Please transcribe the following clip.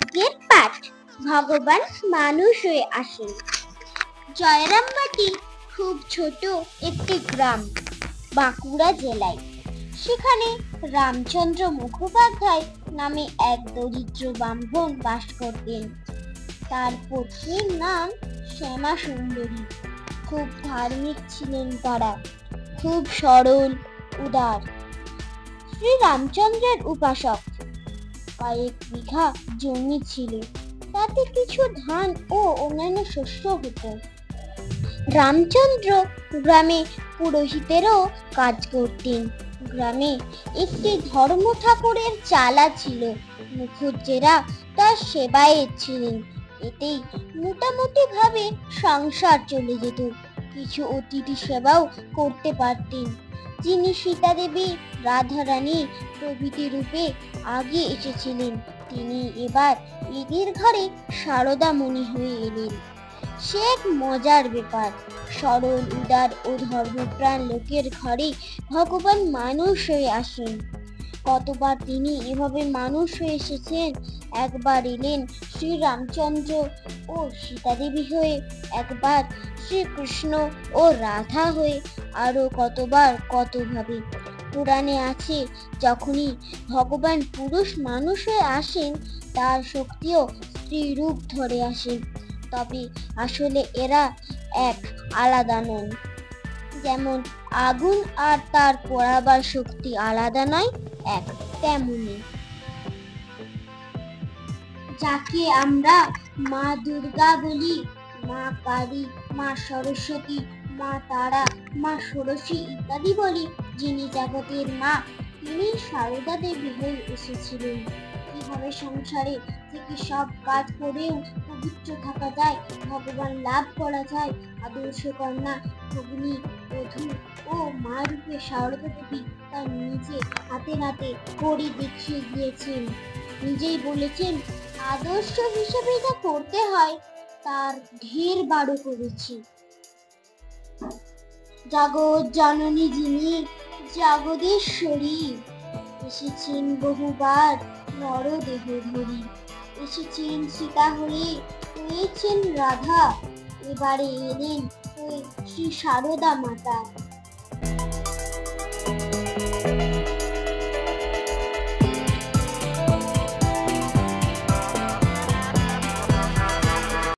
আজকের পাঠ ভগবান মানুষ হয়ে আসেন। জয়রামবাটি খুব ছোট একটি গ্রাম বাঁকুড়া জেলায়। সেখানে রামচন্দ্র মুখোপাধ্যায় নামে এক দরিদ্র ব্রাহ্মণ বাস করতেন। তার পত্নীর নাম শ্যামা সুন্দরী। খুব ধার্মিক ছিলেন তারা, খুব সরল উদার। শ্রী রামচন্দ্রের উপাসক। কয়েক বিঘা জমি ছিল, তাতে কিছু ধান ও অন্যান্য শস্য হতো। রামচন্দ্র গ্রামে পুরোহিতেরও কাজ করতেন। গ্রামে একটি ধর্ম ঠাকুরের চালা ছিল, মুখুজ্জেরা তার সেবায় ছিলেন। এতেই মোটামুটি ভাবে সংসার চলে যেত। কিছু অতিথি সেবাও করতে পারতেন, যিনি সীতা দেবী, রাধারানী প্রভৃতি রূপে আগে এসেছিলেন, তিনি এবার এদের ঘরে সারদা মণি হয়ে এলেন। সে এক মজার ব্যাপার। সরল উদার ও ধর্মপ্রাণ লোকের ঘরে ভগবান মানুষ হয়ে আসেন। কতবার তিনি এভাবে মানুষ হয়ে এসেছেন। একবার এলেন শ্রী রামচন্দ্র ও সীতা দেবী হয়ে, একবার শ্রীকৃষ্ণ ও রাধা হয়ে, আরো কতবার কতভাবে। পুরাণে আছে, যখনই ভগবান পুরুষ মানুষ হয়ে আসেন, তার শক্তিও স্ত্রী রূপ ধরে আসেন। তবে আসলে এরা এক আলাদা নন। যেমন আগুন আর তার পোড়াবার শক্তি আলাদা নয়, এক তেমনি যাকে আমরা মা দুর্গা বলি, মা কালী, মা সরস্বতী, মা তারা, মা ষোড়শী ইত্যাদি বলি, যিনি জগতের মা, তিনি সারদা দেবী হয়ে এসেছিলেন। কিভাবে সংসারে থেকে সব কাজ করেও পবিত্র থাকা যায়, ভগবান লাভ করা যায়, আদর্শ কন্যা, ভগ্নী, বধূ ও মা রূপে সারদা দেবী তার নিজে হাতে নাতে করে দেখিয়ে দিয়েছেন। নিজেই বলেছেন, আদর্শ হিসেবে যা করতে হয় তার ঢের বারো করেছি। জগৎ জননী যিনি জগদীশ্বরী, এসেছেন বহুবার নরদেহ ধরি। এসেছেন সীতা হয়ে, হয়েছেন রাধা, এবারে এলেন হয়ে শ্রী সারদা মাতা।